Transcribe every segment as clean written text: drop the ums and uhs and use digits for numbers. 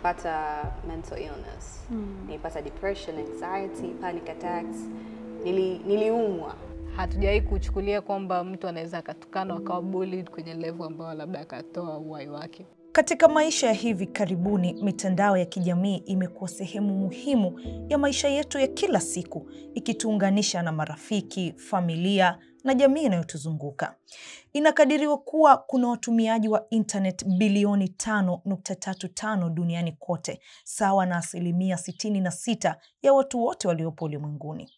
nilipata mental illness. Nilipata depression, anxiety, panic attacks. Niliumwa. Hatujawahi kuchukulia kwamba mtu anaweza akatukana akawa bullied kwenye level ambayo labda akatoa uhai wake. Katika maisha ya hivi karibuni, mitandao ya kijamii imekuwa sehemu muhimu ya maisha yetu ya kila siku, ikituunganisha na marafiki, familia na jamii inayotuzunguka. Inakadiriwa kuwa kuna watumiaji wa internet bilioni 5.35 duniani kote, sawa na 66% ya watu wote waliopo ulimwenguni.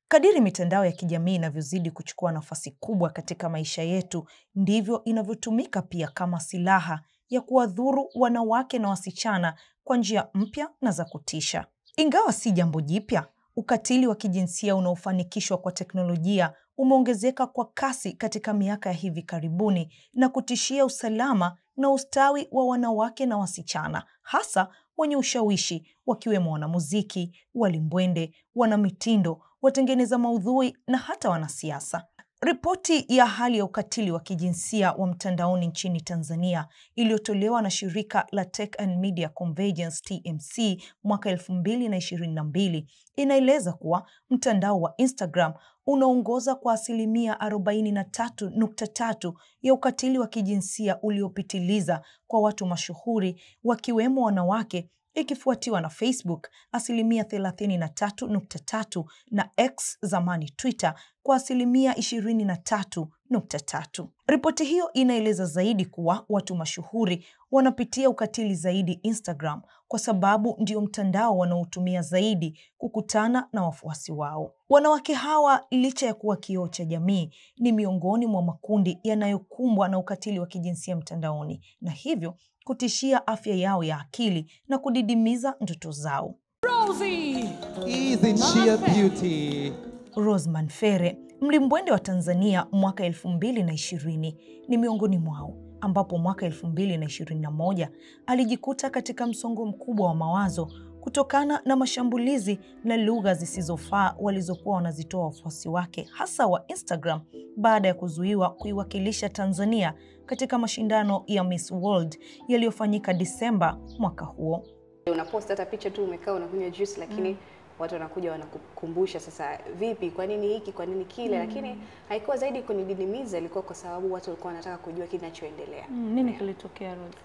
Kadiri mitandao ya kijamii inavyozidi kuchukua nafasi kubwa katika maisha yetu, ndivyo inavyotumika pia kama silaha ya kuwadhuru wanawake na wasichana kwa njia mpya na za kutisha. Ingawa si jambo jipya, ukatili wa kijinsia unaofanikishwa kwa teknolojia umeongezeka kwa kasi katika miaka ya hivi karibuni na kutishia usalama na ustawi wa wanawake na wasichana, hasa wenye ushawishi, wakiwemo wanamuziki, walimbwende, wanamitindo, watengeneza maudhui na hata wanasiasa. Ripoti ya hali ya ukatili wa kijinsia wa mtandaoni nchini Tanzania iliyotolewa na shirika la Tech and Media Convergence TMC mwaka 2022 inaeleza kuwa mtandao wa Instagram unaongoza kwa 43.3% ya ukatili wa kijinsia uliopitiliza kwa watu mashuhuri, wakiwemo wanawake, ikifuatiwa na Facebook 33.3% na X zamani Twitter kwa 23.3%. Ripoti hiyo inaeleza zaidi kuwa watu mashuhuri wanapitia ukatili zaidi Instagram kwa sababu ndio mtandao wanaotumia zaidi kukutana na wafuasi wao. Wanawake hawa, licha ya kuwa kioo cha jamii, ni miongoni mwa makundi yanayokumbwa na ukatili wa kijinsia mtandaoni, na hivyo kutishia afya yao ya akili na kudidimiza ndoto zao. Rosie! Isn't she a beauty? Rose Manfere, mlimbwende wa Tanzania mwaka 2020, ni miongoni mwao, ambapo mwaka 2021 alijikuta katika msongo mkubwa wa mawazo kutokana na mashambulizi na lugha zisizofaa walizokuwa wanazitoa wafuasi wake, hasa wa Instagram, baada ya kuzuiwa kuiwakilisha Tanzania katika mashindano ya Miss World yaliyofanyika Disemba mwaka huo. Unapost hata picha tu umekaa unakunywa juice, lakini watu wanakuja wanakukumbusha sasa, vipi, kwa nini hiki, kwa nini kile, lakini haikuwa zaidi kunididimiza, ilikuwa kwa sababu watu walikuwa wanataka kujua kinachoendelea. Nini kilitokea, Rose?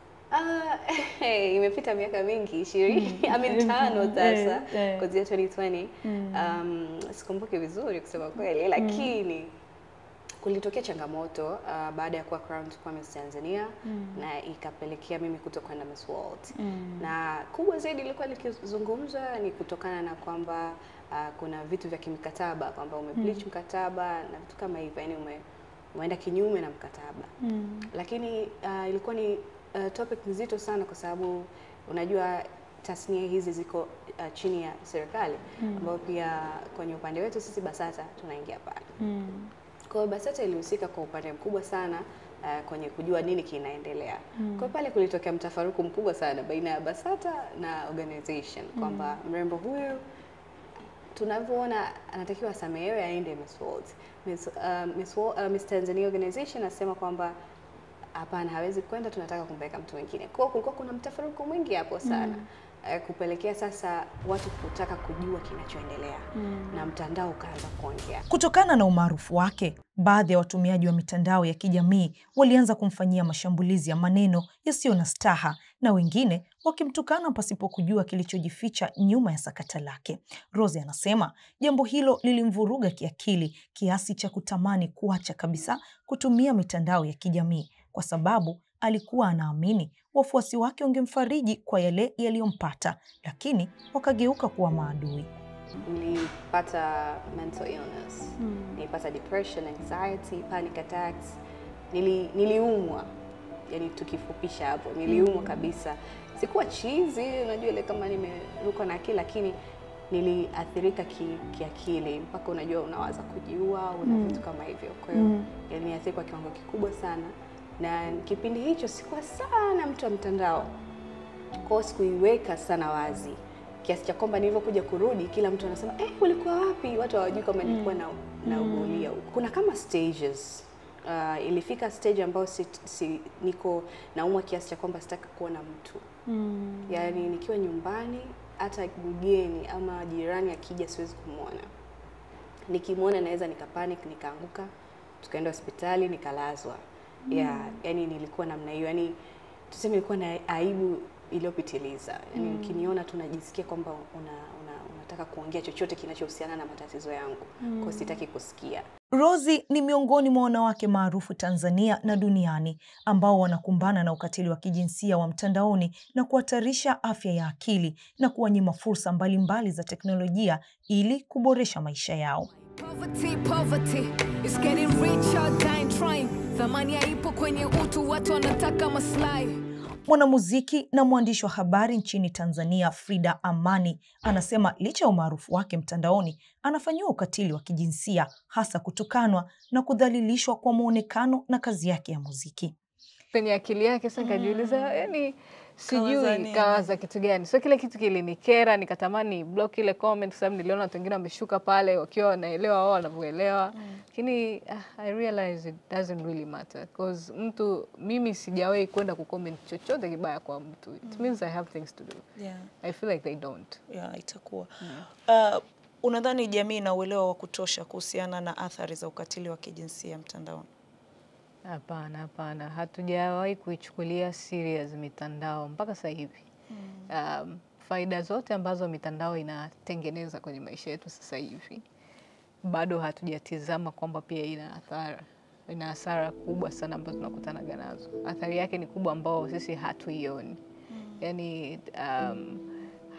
Imepita miaka mingi, 5 sasa, kuanzia 2020. Sikumbuki vizuri kusema kweli, lakini kulitokea changamoto baada ya kuwa crowned kwa Miss Tanzania, na ikapelekea mimi kutokwenda Miss World. Na kubwa zaidi ilikuwa likizungumzwa ni kutokana na kwamba kuna vitu vya kimkataba, kwamba umebleach mkataba na vitu kama hivyo, yani umeenda kinyume na mkataba. Lakini ilikuwa ni topic nzito sana, kwa sababu unajua tasnia hizi ziko chini ya serikali, ambapo pia kwenye upande wetu sisi BASATA tunaingia pale. Kwa hiyo BASATA ilihusika kwa upande mkubwa sana kwenye kujua nini kinaendelea. Kwa pale kulitokea mtafaruku mkubwa sana baina ya BASATA na organization, kwamba mrembo huyu tunavyoona anatakiwa samehewe aende Miss World. Miss Tanzania organization nasema kwamba hapana, hawezi kwenda, tunataka kumpeleka mtu mwingine. Kwa hiyo kulikuwa kuna mtafaruku mwingi hapo sana. Kupelekea sasa watu kutaka kujua kinachoendelea, na mtandao ukaanza kuongea. Kutokana na umaarufu wake, baadhi ya watumiaji wa mitandao ya kijamii walianza kumfanyia mashambulizi ya maneno yasiyo na staha, na wengine wakimtukana pasipo kujua kilichojificha nyuma ya sakata lake. Rose anasema jambo hilo lilimvuruga kiakili kiasi cha kutamani kuacha kabisa kutumia mitandao ya kijamii, kwa sababu alikuwa anaamini wafuasi wake wangemfariji kwa yale yaliyompata, lakini wakageuka kuwa maadui. Nilipata mental illness. Nilipata depression, anxiety, panic attacks. Niliumwa. Yani tukifupisha hapo, niliumwa kabisa. Sikuwa chizi, unajua ile kama nimeruka na akili, lakini niliathirika kiakili, mpaka unajua unawaza kujiua au na vitu kama hivyo. Kwa hiyo niliathirika kwa kiwango kikubwa sana. Na kipindi hicho sikuwa sana mtu wa mtandao, kwa sikuiweka sana wazi, kiasi cha kwamba nilivyokuja kurudi kila mtu anasema ulikuwa wapi, watu hawajui kama nilikuwa na ugulia huko. Kuna kama stages. Ilifika stage ambayo niko naumwa kiasi cha kwamba sitaka kuona mtu. Yaani nikiwa nyumbani hata mgeni ama jirani akija siwezi kumuona. Nikimuona naweza nikapanic, nikaanguka, tukaenda hospitali, nikalazwa. Yaani nilikuwa namna hiyo. Yaani tuseme nilikuwa na aibu iliyopitiliza. Yaani ukiniona tu najisikia kwamba unataka kuongea chochote kinachohusiana na matatizo yangu. Kwa sitaki kusikia. Rosie ni miongoni mwa wanawake maarufu Tanzania na duniani ambao wanakumbana na ukatili wa kijinsia wa mtandaoni na kuhatarisha afya ya akili na kuwanyima fursa mbalimbali za teknolojia ili kuboresha maisha yao. Poverty is getting richer, dying trying. Thamani haipo kwenye utu, watu wanataka maslahi. Mwanamuziki na mwandishi wa habari nchini Tanzania Frida Amani anasema licha ya umaarufu wake mtandaoni anafanyiwa ukatili wa kijinsia, hasa kutukanwa na kudhalilishwa kwa muonekano na kazi yake ya muziki. Kwenye akili yake sasa nikajiuliza, yani sijui kawaza kitu gani. So kile kitu kilinikera, nikatamani block ile comment kwa sababu niliona watu wengine wameshuka pale wakiwa wanaelewa wao wanavyoelewa. Lakini I realize it doesn't really matter because mimi sijawahi kwenda kucomment chochote kibaya kwa mtu. It means I have things to do. I feel like they don't. Itakuwa. Unadhani jamii ina uelewa wa kutosha kuhusiana na athari za ukatili wa kijinsia mtandaoni? Hapana. Hatujawahi kuichukulia serious mitandao mpaka sasa hivi. Faida zote ambazo mitandao inatengeneza kwenye maisha yetu sasa hivi, bado hatujatizama kwamba pia ina hasara kubwa sana ambazo tunakutana nazo. Athari yake ni kubwa ambao sisi hatuioni. Yaani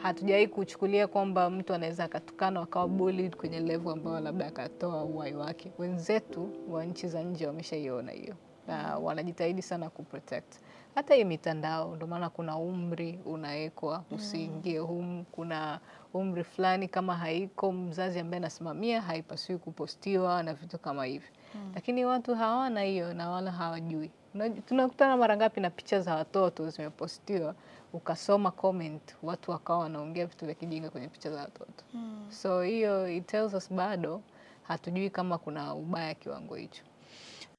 hatujawahi kuchukulia kwamba mtu anaweza akatukana akawa bullied kwenye level ambayo labda akatoa uhai wake. Wenzetu wa nchi za nje wameshaiona hiyo na wanajitahidi sana kuprotect. Hata hii mitandao ndio maana kuna umri unawekwa usiingie humu, kuna umri fulani kama haiko mzazi ambaye anasimamia haipaswi kupostiwa na vitu kama hivi. Lakini watu hawana hiyo na wala hawajui. Tunakutana mara ngapi na picha za watoto zimepostiwa, ukasoma comment watu wakawa wanaongea vitu vya kijinga kwenye picha za watoto. So hiyo it tells us bado hatujui kama kuna ubaya kiwango hicho.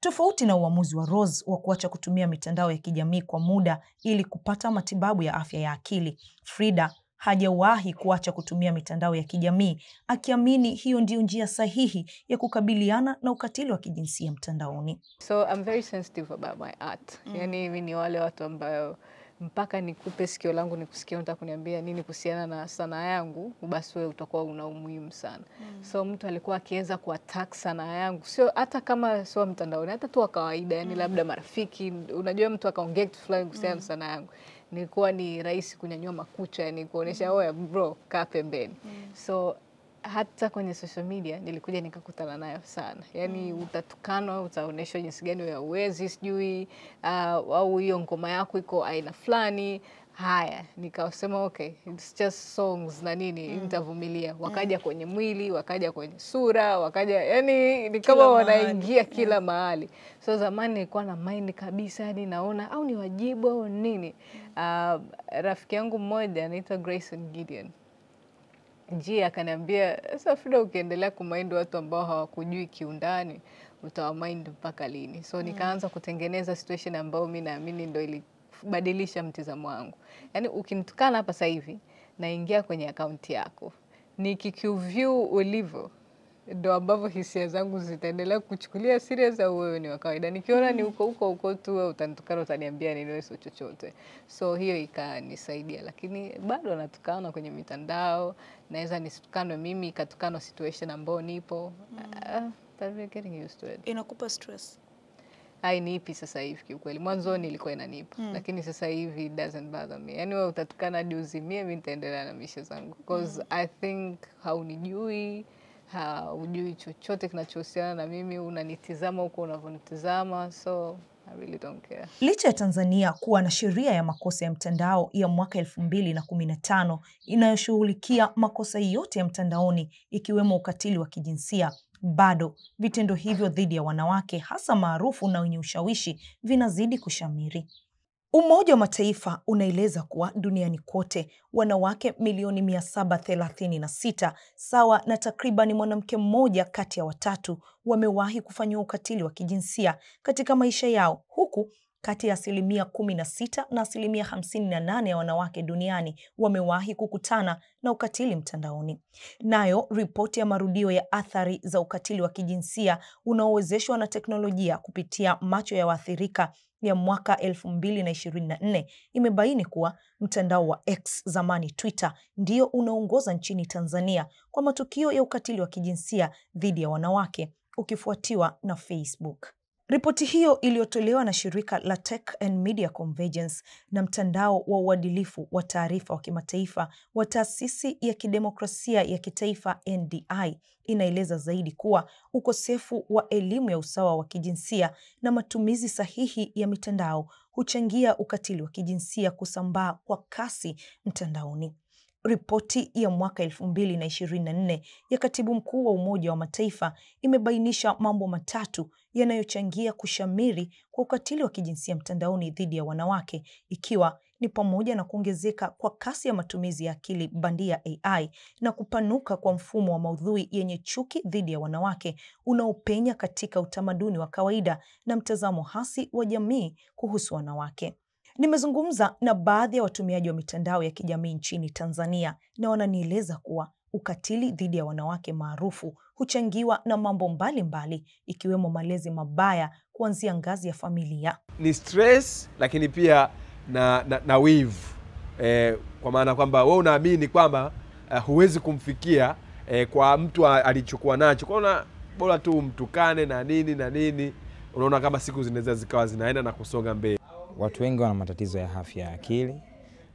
Tofauti na uamuzi wa Rose wa kuacha kutumia mitandao ya kijamii kwa muda ili kupata matibabu ya afya ya akili, Frida hajawahi kuacha kutumia mitandao ya kijamii, akiamini hiyo ndio njia sahihi ya kukabiliana na ukatili wa kijinsia mtandaoni. So I'm very sensitive about my art. Yaani mimi ni wale watu ambao mpaka nikupe sikio langu nikusikia unataka kuniambia nini kuhusiana na sanaa yangu, basi wewe utakuwa una umuhimu sana. So mtu alikuwa akiweza kuattack sanaa yangu, sio hata kama sio mtandaoni, hata tu kawaida, yani labda marafiki, unajua mtu akaongea kitu fulani kuhusiana na sanaa yangu, nilikuwa ni rahisi kunyanyua makucha, yani kuonesha oya bro kaa pembeni. So hata kwenye social media nilikuja nikakutana nayo sana. Yaani utatukanwa, utaoneshwa jinsi gani wewe huwezi, sijui au hiyo ngoma yako iko aina fulani. Haya, nikasema okay, it's just songs na nini, nitavumilia. Wakaja kwenye mwili, wakaja kwenye sura, wakaja, yani ni kama wanaingia kila mahali. So zamani nilikuwa na mind kabisa, yani naona au ni wajibu au nini. Rafiki yangu mmoja anaitwa Grayson Gideon. Akaniambia, sasa Frida, ukiendelea kumind watu ambao hawakujui kiundani, utawamind mpaka lini? So nikaanza kutengeneza situation ambayo mimi naamini ndio ilibadilisha mtazamo wangu. Yaani ukinitukana hapa sasa hivi, naingia kwenye account yako, nikikuview ulivyo, ndio ambavyo hisia zangu zitaendelea kuchukulia serious au wewe ni wa kawaida. Nikiona ni uko tu wewe utanitukana, utaniambia nini, wewe sio chochote. So hiyo ikanisaidia, lakini bado natukana kwenye mitandao, naweza nisitukane mimi, ikatukana situation ambayo nipo. But we're getting used to it. Inakupa stress? Hainipi sasa hivi kiukweli. Mwanzo nilikuwa inanipa, lakini sasa hivi it doesn't bother me. Yaani wewe utatukana hadi uzimie, mimi nitaendelea na maisha zangu. Because I think haunijui, haujui chochote kinachohusiana na mimi, unanitizama huko unavyonitizama, so I really don't care. Licha ya Tanzania kuwa na sheria ya makosa ya mtandao ya mwaka 2015 inayoshughulikia makosa yote ya mtandaoni ikiwemo ukatili wa kijinsia, bado vitendo hivyo dhidi ya wanawake hasa maarufu na wenye ushawishi vinazidi kushamiri. Umoja wa Mataifa unaeleza kuwa duniani kote wanawake milioni 736, sawa na takribani mwanamke mmoja kati ya watatu, wamewahi kufanyiwa ukatili wa kijinsia katika maisha yao, huku Kati ya 16% na 58% ya wanawake duniani wamewahi kukutana na ukatili mtandaoni. Nayo ripoti ya marudio ya athari za ukatili wa kijinsia unaowezeshwa na teknolojia kupitia macho ya waathirika ya mwaka 2024 imebaini kuwa mtandao wa X, zamani Twitter, ndio unaongoza nchini Tanzania kwa matukio ya ukatili wa kijinsia dhidi ya wanawake, ukifuatiwa na Facebook. Ripoti hiyo iliyotolewa na shirika la Tech and Media Convergence na mtandao wa uadilifu wa taarifa wa kimataifa wa taasisi ya kidemokrasia ya kitaifa NDI inaeleza zaidi kuwa ukosefu wa elimu ya usawa wa kijinsia na matumizi sahihi ya mitandao huchangia ukatili wa kijinsia kusambaa kwa kasi mtandaoni. Ripoti ya mwaka 2024 ya Katibu Mkuu wa Umoja wa Mataifa imebainisha mambo matatu yanayochangia kushamiri kwa ukatili wa kijinsia mtandaoni dhidi ya wanawake, ikiwa ni pamoja na kuongezeka kwa kasi ya matumizi ya akili bandia AI na kupanuka kwa mfumo wa maudhui yenye chuki dhidi ya wanawake unaopenya katika utamaduni wa kawaida na mtazamo hasi wa jamii kuhusu wanawake. Nimezungumza na baadhi ya watumiaji wa mitandao ya kijamii nchini Tanzania na wananieleza kuwa ukatili dhidi ya wanawake maarufu huchangiwa na mambo mbalimbali ikiwemo malezi mabaya kuanzia ngazi ya familia. Ni stress lakini pia na wivu. Kwa maana kwamba wewe unaamini kwamba huwezi kumfikia kwa mtu alichokuwa nacho. Kwa bora tu mtukane na nini. Unaona kama siku zinaweza zikawa zinaenda na kusonga mbele. Watu wengi wana matatizo ya afya ya akili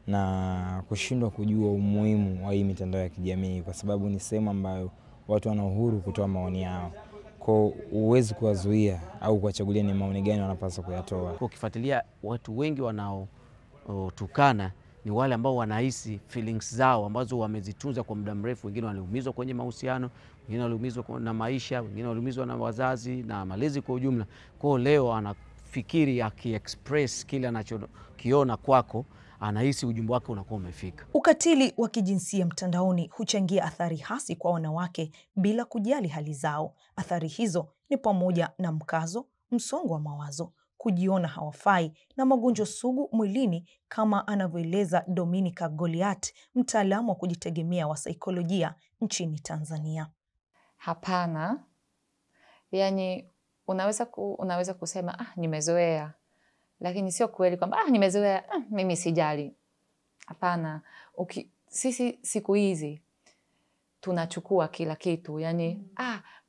na kushindwa kujua umuhimu wa hii mitandao ya kijamii, kwa sababu ni sehemu ambayo watu wana uhuru kutoa maoni yao. Kwa uwezi kuwazuia au kuwachagulia ni maoni gani wanapaswa kuyatoa. Ukifuatilia watu wengi wanaotukana ni wale ambao wanahisi feelings zao ambazo wamezitunza kwa muda mrefu. Wengine waliumizwa kwenye mahusiano, wengine waliumizwa na maisha, wengine waliumizwa na wazazi na malezi kwa ujumla. Kwa leo anafikiri aki-express kile anachokiona kwako, anahisi ujumbe wake unakuwa umefika. Ukatili wa kijinsia mtandaoni huchangia athari hasi kwa wanawake bila kujali hali zao. Athari hizo ni pamoja na mkazo, msongo wa mawazo, kujiona hawafai na magonjwa sugu mwilini, kama anavyoeleza Dominica Goliath, mtaalamu wa kujitegemea wa saikolojia nchini Tanzania. Hapana. Yani unaweza kusema nimezoea. Lakini sio kweli kwamba nimezoea, mimi sijali. Hapana. Sisi siku hizi tunachukua kila kitu. Yani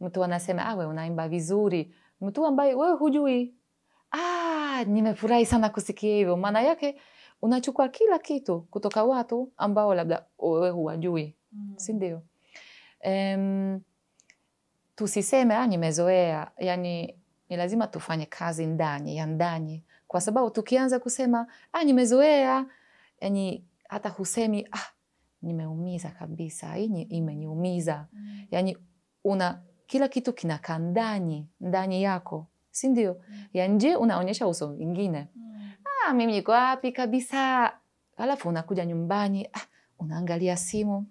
mtu anasema wewe unaimba vizuri. Mtu ambaye wewe hujui, nimefurahi sana kusikia hivyo. Maana yake unachukua kila kitu kutoka watu ambao labda wewe huwajui. Si ndio? Tusiseme nimezoea. Yani ni lazima tufanye kazi ndani. Kwa sababu tukianza kusema nimezoea, yani hata husemi nimeumiza kabisa, hii imeniumiza. Yani kila kitu kinakaa ndani yako, si ndio? Ya nje unaonyesha uso mwingine. Mimi niko wapi kabisa. Alafu unakuja nyumbani, unaangalia simu.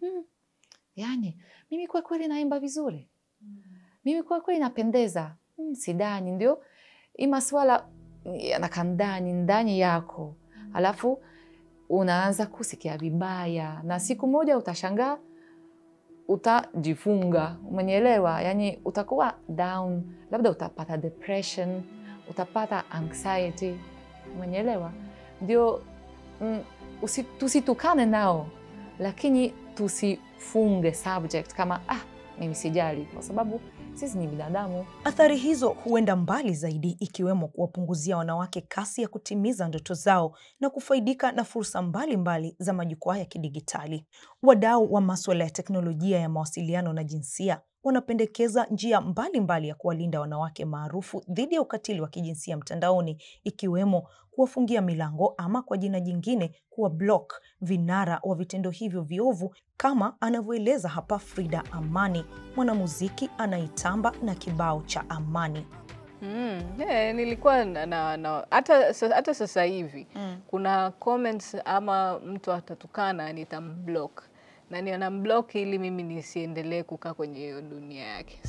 Yani mimi kwa kweli naimba vizuri. Mimi kwa kweli napendeza. Sidani. Ndio hii maswala yanakaa ndani yako. Alafu unaanza kusikia vibaya na siku moja utashangaa, utajifunga. Umenielewa? Yani utakuwa down, labda utapata depression, utapata anxiety. Umenielewa? Ndio tusitukane nao, lakini tusifunge subject kama mimi sijali, kwa sababu sisi ni binadamu. Athari hizo huenda mbali zaidi, ikiwemo kuwapunguzia wanawake kasi ya kutimiza ndoto zao na kufaidika na fursa mbalimbali za majukwaa ya kidigitali. Wadau wa masuala ya teknolojia ya mawasiliano na jinsia wanapendekeza njia mbalimbali ya kuwalinda wanawake maarufu dhidi ya ukatili wa kijinsia mtandaoni, ikiwemo kuwafungia milango ama kwa jina jingine kuwa block vinara wa vitendo hivyo viovu, kama anavyoeleza hapa Frida Amani, mwanamuziki anaitamba na kibao cha Amani. Nilikuwa hata sasa hivi kuna comments ama mtu atatukana nitamblock. Na ninamblock ili mimi nisiendelee kukaa kwenye hiyo dunia yake.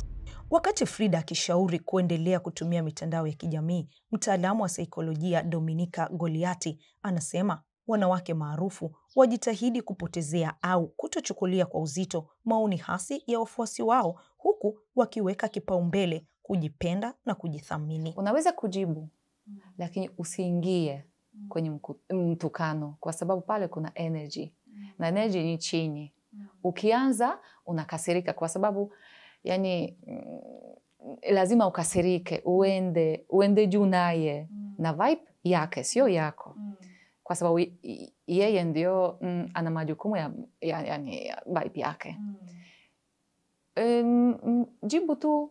Wakati Frida akishauri kuendelea kutumia mitandao ya kijamii, mtaalamu wa saikolojia Dominika Goliati anasema wanawake maarufu wajitahidi kupotezea au kutochukulia kwa uzito maoni hasi ya wafuasi wao, huku wakiweka kipaumbele kujipenda na kujithamini. Unaweza kujibu, lakini usiingie kwenye mtukano, kwa sababu pale kuna energy na energy ni chini. Ukianza unakasirika, kwa sababu yani lazima ukasirike, uende juu naye na vibe yake sio yako, kwa sababu yeye ndio ana majukumu ya vibe yake. Jibu tu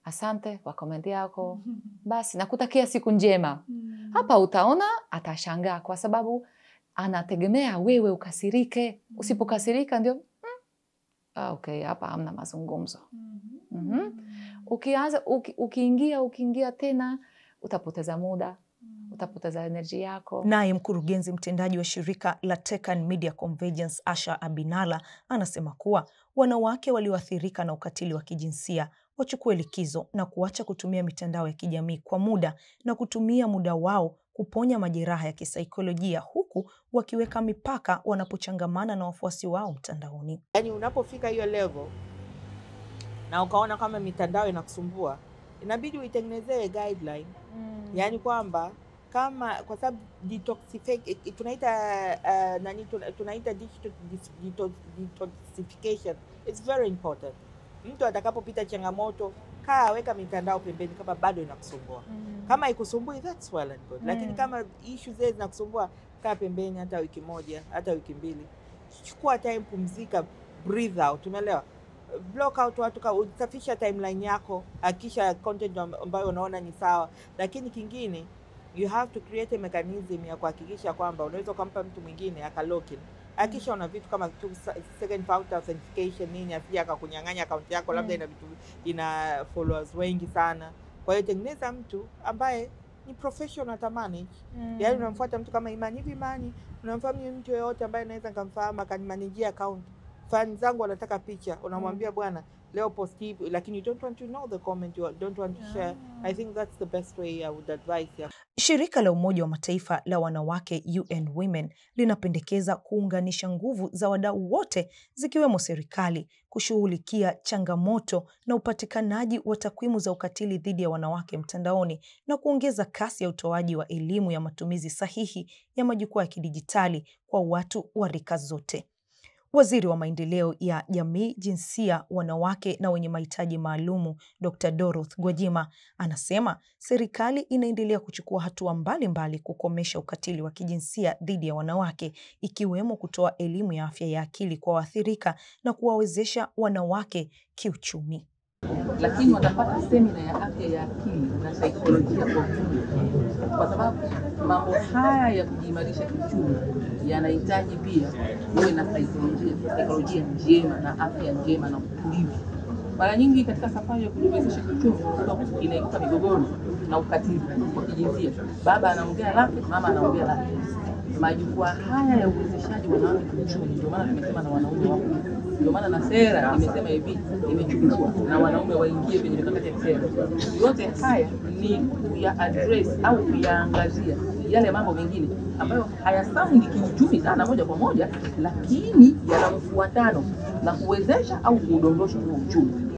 asante kwa komenti yako, basi nakutakia siku njema. Hapa utaona atashangaa, kwa sababu anategemea wewe ukasirike. Usipokasirika ndio okay, hapa hamna mazungumzo. Ukianza ukiingia tena utapoteza muda, utapoteza energy yako. Naye mkurugenzi mtendaji wa shirika la Tech and Media Convergence, Asha Abinala, anasema kuwa wanawake walioathirika na ukatili wa kijinsia wachukue likizo na kuacha kutumia mitandao ya kijamii kwa muda na kutumia muda wao kuponya majeraha ya kisaikolojia, huku wakiweka mipaka wanapochangamana na wafuasi wao mtandaoni. Yaani unapofika hiyo level na ukaona kama mitandao inakusumbua, inabidi uitengenezee guideline. Yaani kwamba kama, kwa sababu tunaita digital detoxification is very important. Mtu atakapopita changamoto, weka mitandao pembeni kama bado inakusumbua. Kama ikusumbui, that's well and good. Lakini kama issues hizi zinakusumbua, kaa pembeni hata wiki moja, hata wiki mbili. Chukua time, pumzika, breathe out, umeelewa? Block out watu, usafisha timeline yako, hakisha content ambayo unaona ni sawa. Lakini kingine, you have to create a mechanism ya kuhakikisha kwamba unaweza kumpa mtu mwingine akalogin. Hakisha una vitu kama second factor authentication nini, asije akakunyang'anya account yako, labda ina followers wengi sana. Kwa hiyo tengeneza mtu ambaye ni professional to manage. Yaani unamfuata mtu kama Imani, unamfahamu mtu yeyote ambaye anaweza kumfahamu akanimanage account. Fans zangu wanataka picha, unamwambia bwana leo post hii, lakini you don't want to know the comment, you don't want to share. I think that's the best way I would advise. Shirika la Umoja wa Mataifa la wanawake UN Women linapendekeza kuunganisha nguvu za wadau wote, zikiwemo serikali, kushughulikia changamoto na upatikanaji wa takwimu za ukatili dhidi ya wanawake mtandaoni na kuongeza kasi ya utoaji wa elimu ya matumizi sahihi ya majukwaa ya kidijitali kwa watu wa rika zote. Waziri wa Maendeleo ya Jamii, Jinsia, Wanawake na Wenye Mahitaji Maalumu, Dr. Dorothy Gwajima, anasema serikali inaendelea kuchukua hatua mbalimbali kukomesha ukatili wa kijinsia dhidi ya wanawake, ikiwemo kutoa elimu ya afya ya akili kwa waathirika na kuwawezesha wanawake kiuchumi. Lakini watapata semina ya afya ya akili na saikolojia kwa ujumla, kwa sababu mambo haya ya kujiimarisha kiuchumi yanahitaji pia uwe na saikolojia njema na afya njema na utulivu. Mara nyingi katika safari ya kujiimarisha kiuchumi inaibuka migogoro na ukatili wa kijinsia. Baba anaongea lake, mama anaongea lake. Majukwaa haya ya uwezeshaji wanawake kiuchumi, ndio maana tumesema na wanaume wako. Ndio maana na sera imesema hivi, imechukuliwa na wanaume waingie kwenye mikakati ya sera. Yote haya ni kuya address au kuyaangazia yale mambo mengine ambayo hayasaundi kiuchumi sana moja kwa moja, lakini yana mfuatano na kuwezesha au kuondosha uchumi.